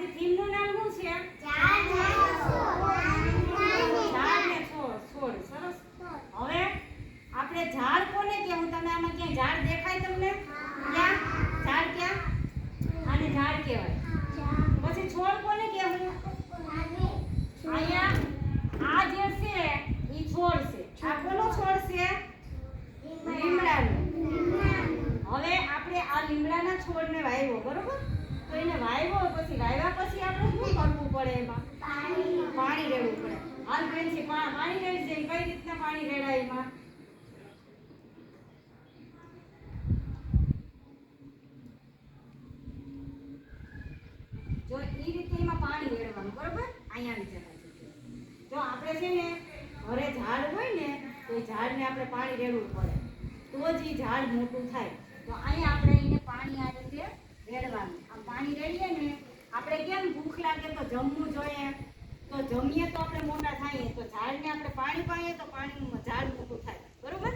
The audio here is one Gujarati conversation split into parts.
આપણી થીમનું નામ શું છે? ઝાડ ને છોડ. છોડ. સરસ. હવે આપણે ઝાડ કોને કહેવું? તમે આમાં ક્યાંય ઝાડ દેખાય તમને? ક્યાં ઝાડ? ક્યાં? આને ઝાડ કહેવાય. પછી છોડ કોને કહેવું? અહીંયા આ જે છે ઈ છોડ છે. આ કોનો છોડ છે? લીમડાનો. હવે આપણે આ લીમડાના છોડને વાવ્યો, બરોબર? તો એને વાવ્યો પછી વાવ્યા પછી આપણે શું કરવું પડે? એમાં પાણી રેડવું પડે. હાલ ફ્રેન્ડ્સ, પાણી રેડી જાય. કઈ રીતના પાણી રેડાય એમાં? જો ઈ રીતે એમાં પાણી રેડવાનું, બરોબર? અહીંયા આવી જતા જો આપણે છે ને ઘરે ઝાડ હોય ને તો એ ઝાડને આપણે પાણી રેડવું પડે તો જ એ ઝાડ મોટું થાય. તો અહીંયા આપણે એને પાણી આ રીતે રેડવાનું. આ પાણી રેડીએ ને આપણે કેમ ભૂખ લાગે તો જમવું જોઈએ, તો જમીએ તો આપણે મોટા થઈએ, તો ઝાડને આપણે પાણી પાઈએ તો પાણીનું ઝાડ મોટું થાય, બરોબર?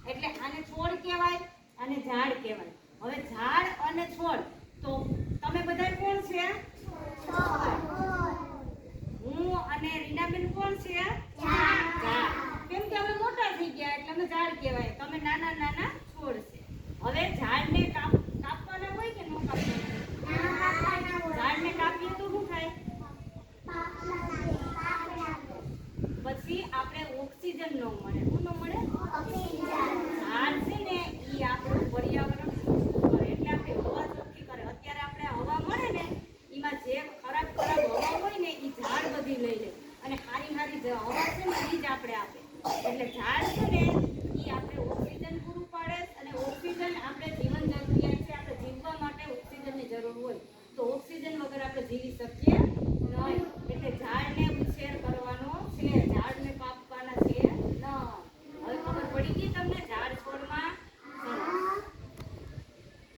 એટલે આને છોડ કહેવાય અને ઝાડ કહેવાય. હવે ઝાડ અને છોડ તો